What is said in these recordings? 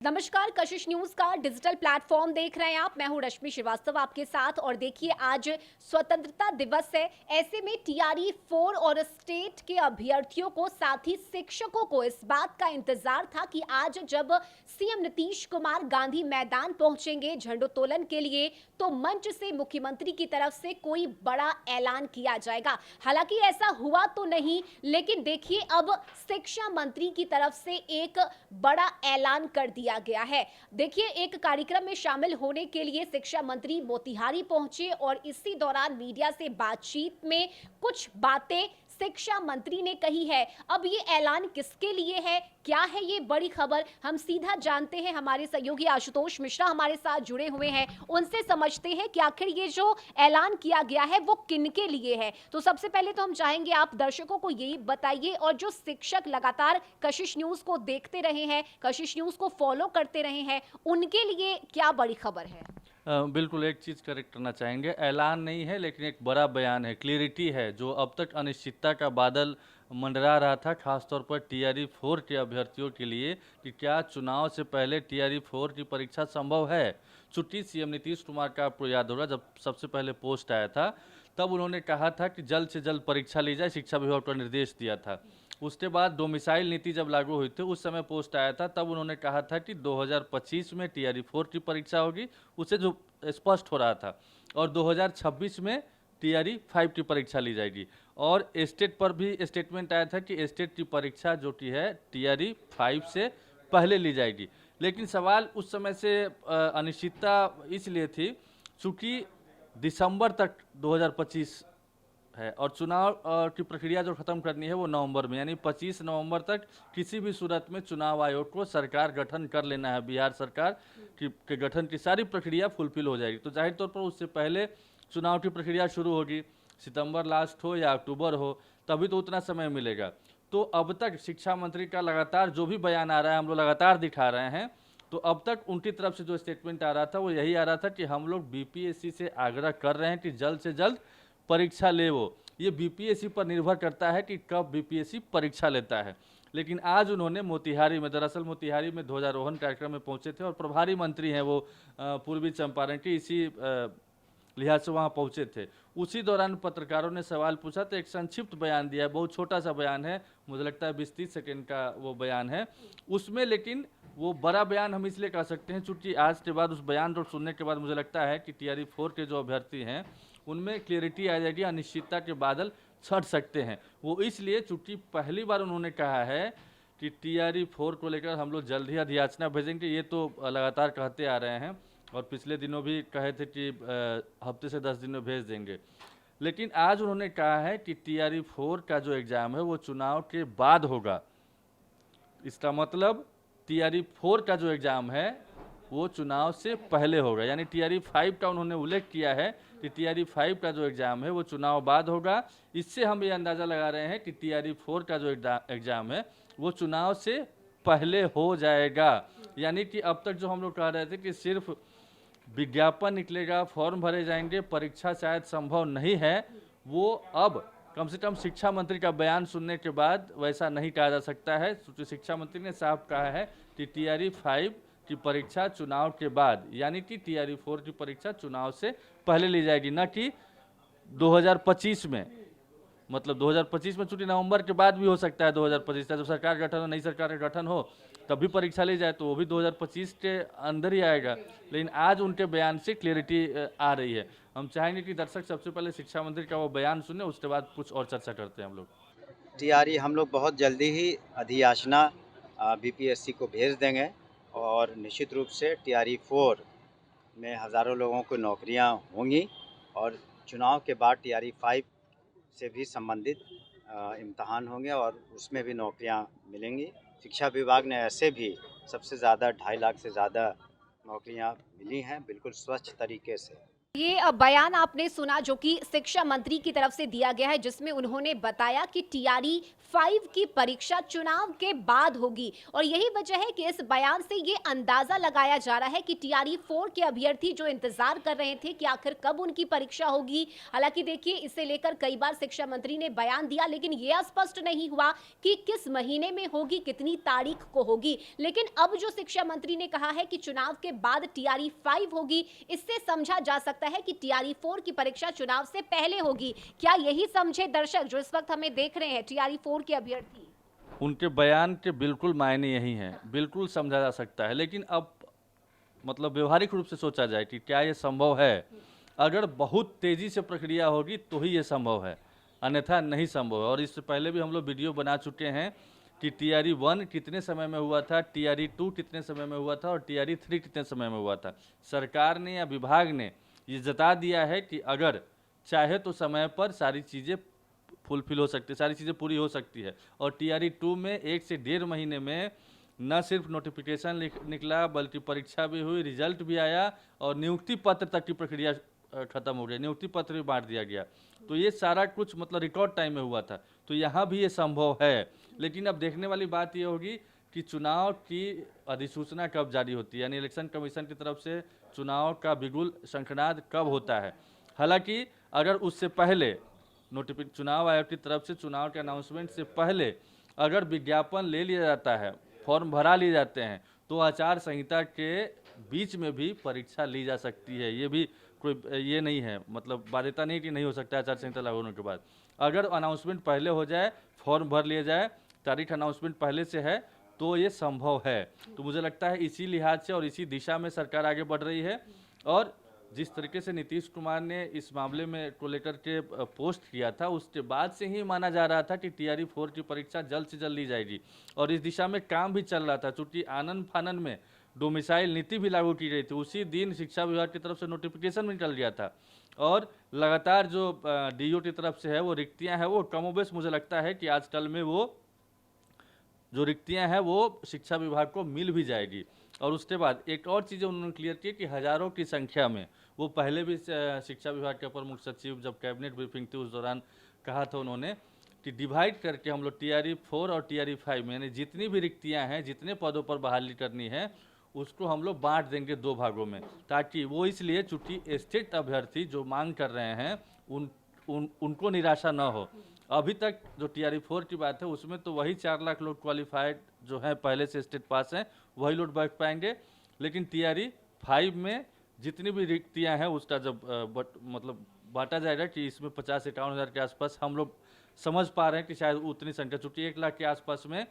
नमस्कार, कशिश न्यूज का digital platform देख रहे हैं आप। मैं हूं रश्मि श्रीवास्तव आपके साथ। और देखिए, आज स्वतंत्रता दिवस है। ऐसे में टीआरई 4 और स्टेट के अभ्यर्थियों को, साथ ही शिक्षकों को इस बात का इंतजार था कि आज जब सीएम नीतीश कुमार गांधी मैदान पहुंचेंगे झंडोत्तोलन के लिए, तो मंच से मुख्यमंत्री की तरफ से कोई बड़ा ऐलान किया जाएगा। हालांकि ऐसा हुआ तो नहीं, लेकिन देखिए, अब शिक्षा मंत्री की तरफ से एक बड़ा ऐलान कर दिया गया है। देखिए, एक कार्यक्रम में शामिल होने के लिए शिक्षा मंत्री मोतिहारी पहुंचे और इसी दौरान मीडिया से बातचीत में कुछ बातें शिक्षा मंत्री ने कही है। अब ये ऐलान किसके लिए है, क्या है ये बड़ी खबर, हम सीधा जानते हैं। हमारे सहयोगी आशुतोष मिश्रा हमारे साथ जुड़े हुए हैं, उनसे समझते हैं कि आखिर ये जो ऐलान किया गया है वो किनके लिए है। तो सबसे पहले तो हम चाहेंगे आप दर्शकों को यही बताइए, और जो शिक्षक लगातार कशिश न्यूज को देखते रहे हैं, कशिश न्यूज को फॉलो करते रहे हैं, उनके लिए क्या बड़ी खबर है। बिल्कुल एक चीज़ करेक्ट करना चाहेंगे। ऐलान नहीं है, लेकिन एक बड़ा बयान है, क्लियरिटी है। जो अब तक अनिश्चितता का बादल मंडरा रहा था, खासतौर पर टीआरई 4 के अभ्यर्थियों के लिए, कि क्या चुनाव से पहले टीआरई 4 की परीक्षा संभव है। चूंकि सीएम नीतीश कुमार का आपको याद होगा, जब सबसे पहले पोस्ट आया था तब उन्होंने कहा था कि जल्द से जल्द परीक्षा ली जाए, शिक्षा विभाग को निर्देश दिया था। उसके बाद डोमिसाइल नीति जब लागू हुई थी, उस समय पोस्ट आया था, तब उन्होंने कहा था कि 2025 में टीआरई 4 की परीक्षा होगी, उसे जो स्पष्ट हो रहा था। और 2026 में टीआरई 5 की परीक्षा ली जाएगी। और स्टेट पर भी स्टेटमेंट आया था कि स्टेट की परीक्षा जो की है टीआरई 5 से पहले ली जाएगी। लेकिन सवाल उस समय से अनिश्चितता इसलिए थी चूँकि दिसंबर तक 2025 है, और चुनाव की प्रक्रिया जो खत्म करनी है वो नवंबर में, यानी 25 नवंबर तक किसी भी सूरत में चुनाव आयोग को सरकार गठन कर लेना है। बिहार सरकार के गठन की सारी प्रक्रिया फुलफिल हो जाएगी। तो जाहिर तौर पर उससे पहले चुनाव की प्रक्रिया शुरू होगी, सितंबर लास्ट हो या अक्टूबर हो, तभी तो उतना समय मिलेगा। तो अब तक शिक्षा मंत्री का लगातार जो भी बयान आ रहा है, हम लोग लगातार दिखा रहे हैं। तो अब तक उनकी तरफ से जो स्टेटमेंट आ रहा था वो यही आ रहा था कि हम लोग बीपीएससी से आग्रह कर रहे हैं कि जल्द से जल्द परीक्षा ले। वो ये बीपीएससी पर निर्भर करता है कि कब बीपीएससी परीक्षा लेता है। लेकिन आज उन्होंने मोतिहारी में, दरअसल मोतिहारी में ध्वजारोहण कार्यक्रम में पहुंचे थे, और प्रभारी मंत्री हैं वो पूर्वी चंपारण के, इसी लिहाज से वहाँ पहुँचे थे। उसी दौरान पत्रकारों ने सवाल पूछा तो एक संक्षिप्त बयान दिया है, बहुत छोटा सा बयान है, मुझे लगता है 20-30 सेकेंड का वो बयान है उसमें। लेकिन वो बड़ा बयान हम इसलिए कह सकते हैं चूँकि आज के बाद, उस बयान को सुनने के बाद मुझे लगता है कि टीआरई 4 के जो अभ्यर्थी हैं उनमें क्लियरिटी आ जाएगी, अनिश्चितता के बादल छट सकते हैं। वो इसलिए चूँकि पहली बार उन्होंने कहा है कि टीआरई 4 को लेकर हम लोग जल्द ही अधियाचना भेजेंगे। ये तो लगातार कहते आ रहे हैं, और पिछले दिनों भी कहे थे कि हफ्ते से 10 दिन में भेज देंगे। लेकिन आज उन्होंने कहा है कि टीआरई 4 का जो एग्ज़ाम है वो चुनाव के बाद होगा। इसका मतलब टीआरई 4 का जो एग्ज़ाम है वो चुनाव से पहले होगा, यानी टीआरई 5 का उन्होंने उल्लेख किया है कि टीआरई 5 का जो एग्ज़ाम है वो चुनाव बाद होगा। इससे हम ये अंदाज़ा लगा रहे हैं कि टीआरई 4 का जो एग्ज़ाम है वो चुनाव से पहले हो जाएगा। यानी कि अब तक जो हम लोग कह रहे थे कि सिर्फ विज्ञापन निकलेगा, फॉर्म भरे जाएंगे, परीक्षा शायद संभव नहीं है, वो अब कम से कम शिक्षा मंत्री का बयान सुनने के बाद वैसा नहीं कहा जा सकता है। शिक्षा मंत्री ने साफ कहा है कि टीआरई 5 की परीक्षा चुनाव के बाद, यानी कि टीआरई 4 की परीक्षा चुनाव से पहले ली जाएगी, न कि 2025 में। मतलब 2025 में, चूंकि नवंबर के बाद भी हो सकता है 2025 का, जब सरकार गठन हो, नई सरकार का गठन हो, तब भी परीक्षा ली जाए तो वो भी 2025 के अंदर ही आएगा। लेकिन आज उनके बयान से क्लियरिटी आ रही है। हम चाहेंगे कि दर्शक सबसे पहले शिक्षा मंत्री का वो बयान सुने, उसके बाद कुछ और चर्चा करते हैं हम लोग। टीआरई हम लोग बहुत जल्दी ही अधियाचना बीपीएससी को भेज देंगे, और निश्चित रूप से टीआरई 4 में हज़ारों लोगों को नौकरियां होंगी, और चुनाव के बाद टीआरई 5 से भी संबंधित इम्तहान होंगे और उसमें भी नौकरियां मिलेंगी। शिक्षा विभाग ने ऐसे भी सबसे ज़्यादा 2.5 लाख से ज़्यादा नौकरियां मिली हैं, बिल्कुल स्वच्छ तरीके से। ये बयान आपने सुना जो कि शिक्षा मंत्री की तरफ से दिया गया है, जिसमें उन्होंने बताया कि टीआरई 5 की परीक्षा चुनाव के बाद होगी और यही वजह है कि इस बयान से ये अंदाजा लगाया जा रहा है कि टीआरई 4 के अभ्यर्थी जो इंतजार कर रहे थे कि आखिर कब उनकी परीक्षा होगी। हालांकि देखिए, इसे लेकर कई बार शिक्षा मंत्री ने बयान दिया, लेकिन यह स्पष्ट नहीं हुआ कि किस महीने में होगी, कितनी तारीख को होगी। लेकिन अब जो शिक्षा मंत्री ने कहा है कि चुनाव के बाद टीआरई 5 होगी, इससे समझा जा सकता है कि टीआरई 4 की परीक्षा चुनाव से पहले होगी। क्या यही समझे दर्शक जो इस वक्त हमें देख रहे हैं, टीआरई 4 के अभ्यर्थी? उनके बयान के बिल्कुल मायने यही हैं, बिल्कुल समझा जा सकता है। लेकिन अब मतलब व्यवहारिक रूप से सोचा जाए कि क्या ये संभव है? अगर बहुत तेज़ी से प्रक्रिया होगी तो ही ये संभव है, अन्यथा नहीं संभव है। और इससे पहले भी हम लोग वीडियो बना चुके हैं कि टीआरई 1 कितने समय में हुआ था, टीआरई 2 कितने समय में हुआ था और टीआरई 3 कितने समय में हुआ था। सरकार ने या विभाग ने ये जता दिया है कि अगर चाहे तो समय पर सारी चीज़ें फुलफिल हो सकती है, सारी चीज़ें पूरी हो सकती है। और टीआरई 2 में 1 से 1.5 महीने में न सिर्फ नोटिफिकेशन निकला, बल्कि परीक्षा भी हुई, रिजल्ट भी आया और नियुक्ति पत्र तक की प्रक्रिया खत्म हो गई, नियुक्ति पत्र भी बांट दिया गया। तो ये सारा कुछ मतलब रिकॉर्ड टाइम में हुआ था। तो यहाँ भी ये संभव है। लेकिन अब देखने वाली बात ये होगी कि चुनाव की अधिसूचना कब जारी होती है, यानी इलेक्शन कमीशन की तरफ से चुनाव का बिगुल शंखनाद कब होता है। हालांकि अगर उससे पहले चुनाव आयोग की तरफ से चुनाव के अनाउंसमेंट से पहले अगर विज्ञापन ले लिया जाता है, फॉर्म भरा लिए जाते हैं, तो आचार संहिता के बीच में भी परीक्षा ली जा सकती है। ये भी कोई ये नहीं है, मतलब बाध्यता नहीं कि नहीं हो सकता आचार संहिता लागू होने के बाद। अगर अनाउंसमेंट पहले हो जाए, फॉर्म भर लिया जाए, तारीख अनाउंसमेंट पहले से है, तो ये संभव है। तो मुझे लगता है इसी लिहाज से और इसी दिशा में सरकार आगे बढ़ रही है। और जिस तरीके से नीतीश कुमार ने इस मामले में को लेकर के पोस्ट किया था, उसके बाद से ही माना जा रहा था कि टीआरई 4 की परीक्षा जल्द से जल्द ली जाएगी और इस दिशा में काम भी चल रहा था। चूंकि आनन फानन में डोमिसाइल नीति भी लागू की गई थी, उसी दिन शिक्षा विभाग की तरफ से नोटिफिकेशन भी निकल गया था और लगातार जो डीओ की तरफ से है वो रिक्तियाँ हैं, वो कमोबेश मुझे लगता है कि आजकल में वो जो रिक्तियाँ हैं वो शिक्षा विभाग को मिल भी जाएगी। और उसके बाद एक और चीज़ उन्होंने क्लियर की कि हज़ारों की संख्या में, वो पहले भी शिक्षा विभाग के अपर मुख्य सचिव जब कैबिनेट ब्रीफिंग थी उस दौरान कहा था उन्होंने कि डिवाइड करके हम लोग टीआरई 4 और टीआरई 5 में, यानी जितनी भी रिक्तियाँ हैं, जितने पदों पर बहाली करनी है, उसको हम लोग बांट देंगे 2 भागों में। ताकि वो इसलिए चूँकि स्टेट अभ्यर्थी जो मांग कर रहे हैं उनको निराशा न हो। अभी तक जो टीआरई 4 की बात है उसमें तो वही 4 लाख लोग क्वालिफाइड जो हैं, पहले से स्टेट पास हैं, वही लोग बैठ पाएंगे। लेकिन टीआरई 5 में जितनी भी रिक्तियां हैं उसका जब मतलब बांटा जाएगा कि इसमें 50-51 हज़ार के आसपास हम लोग समझ पा रहे हैं कि शायद उतनी संख्या, चूँकि 1 लाख के आसपास में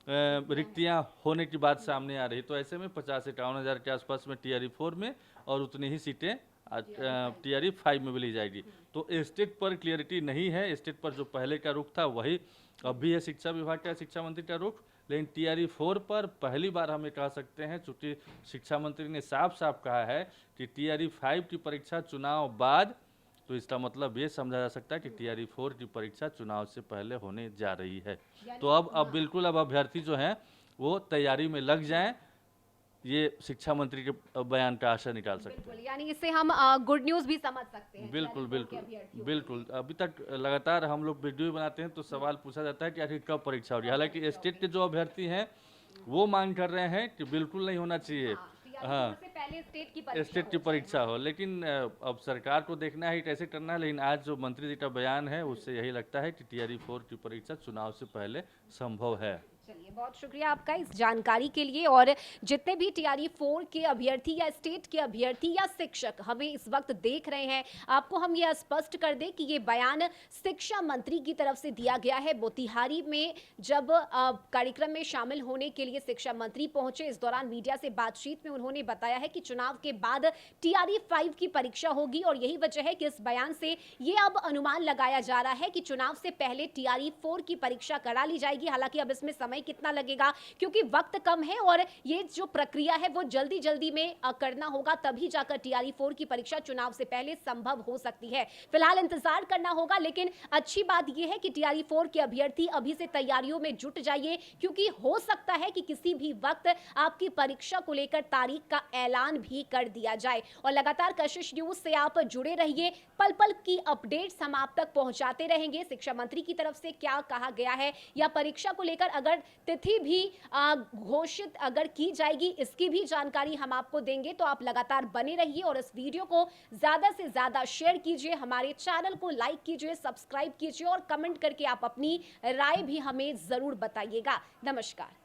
रिक्तियां होने की बात सामने आ रही, तो ऐसे में 50-51 हज़ार के आसपास में टीआरई 4 में और उतनी ही सीटें टीआरई 5 में भी ली जाएगी। तो स्टेट पर क्लियरिटी नहीं है। स्टेट पर जो पहले का रुख था वही अब भी है शिक्षा विभाग का, शिक्षा मंत्री का रुख। लेकिन टीआरई 4 पर पहली बार हम ये कह सकते हैं, चूँकि शिक्षा मंत्री ने साफ साफ कहा है कि टीआरई 5 की परीक्षा चुनाव बाद, तो इसका मतलब ये समझा जा सकता है कि टीआरई 4 की परीक्षा चुनाव से पहले होने जा रही है। तो अब बिल्कुल अब अभ्यर्थी जो हैं वो तैयारी में लग जाएं, ये शिक्षा मंत्री के बयान का आशय निकाल सकते हैं। यानी इससे हम गुड न्यूज़ भी समझ सकते हैं। बिल्कुल बिल्कुल बिल्कुल। अभी तक लगातार हम लोग वीडियो बनाते हैं तो सवाल पूछा जाता है कि आखिर कब परीक्षा होगी। हालांकि स्टेट के जो अभ्यर्थी हैं वो मांग कर रहे हैं कि बिल्कुल नहीं होना चाहिए, हाँ, पहले स्टेट की परीक्षा हो। लेकिन अब सरकार को देखना है कैसे करना है। लेकिन आज जो मंत्री जी का बयान है उससे यही लगता है कि टीआरई 4 की परीक्षा चुनाव से पहले संभव है। चलिए, बहुत शुक्रिया आपका इस जानकारी के लिए। और जितने भी टीआरई 4 के अभ्यर्थी या स्टेट के अभ्यर्थी या शिक्षक हमें इस वक्त देख रहे हैं, आपको हम ये स्पष्ट कर दें कि ये बयान शिक्षा मंत्री की तरफ से दिया गया है। मोतिहारी में जब कार्यक्रम में शामिल होने के लिए शिक्षा मंत्री पहुंचे, इस दौरान मीडिया से बातचीत में उन्होंने बताया है कि चुनाव के बाद टीआरई 5 की परीक्षा होगी और यही वजह है कि इस बयान से ये अब अनुमान लगाया जा रहा है कि चुनाव से पहले टीआरई 4 की परीक्षा करा ली जाएगी। हालांकि अब इसमें समय समय कितना लगेगा, क्योंकि वक्त कम है और ये जो प्रक्रिया है वो जल्दी जल्दी में करना होगा, तभी जाकर टीआरई 4 की परीक्षा चुनाव से पहले संभव हो सकती है। फिलहाल इंतजार करना होगा, लेकिन अच्छी बात यह है कि टीआरई 4 के अभ्यर्थी अभी से तैयारियों में जुट जाइए, क्योंकि हो सकता है कि किसी भी वक्त आपकी परीक्षा को लेकर तारीख का ऐलान भी कर दिया जाए। और लगातार कशिश न्यूज से आप जुड़े रहिए, पल पल की अपडेट्स हम आप तक पहुंचाते रहेंगे। शिक्षा मंत्री की तरफ से क्या कहा गया है या परीक्षा को लेकर अगर तिथि भी घोषित अगर की जाएगी, इसकी भी जानकारी हम आपको देंगे। तो आप लगातार बने रहिए और इस वीडियो को ज्यादा से ज्यादा शेयर कीजिए, हमारे चैनल को लाइक कीजिए, सब्सक्राइब कीजिए और कमेंट करके आप अपनी राय भी हमें जरूर बताइएगा। नमस्कार।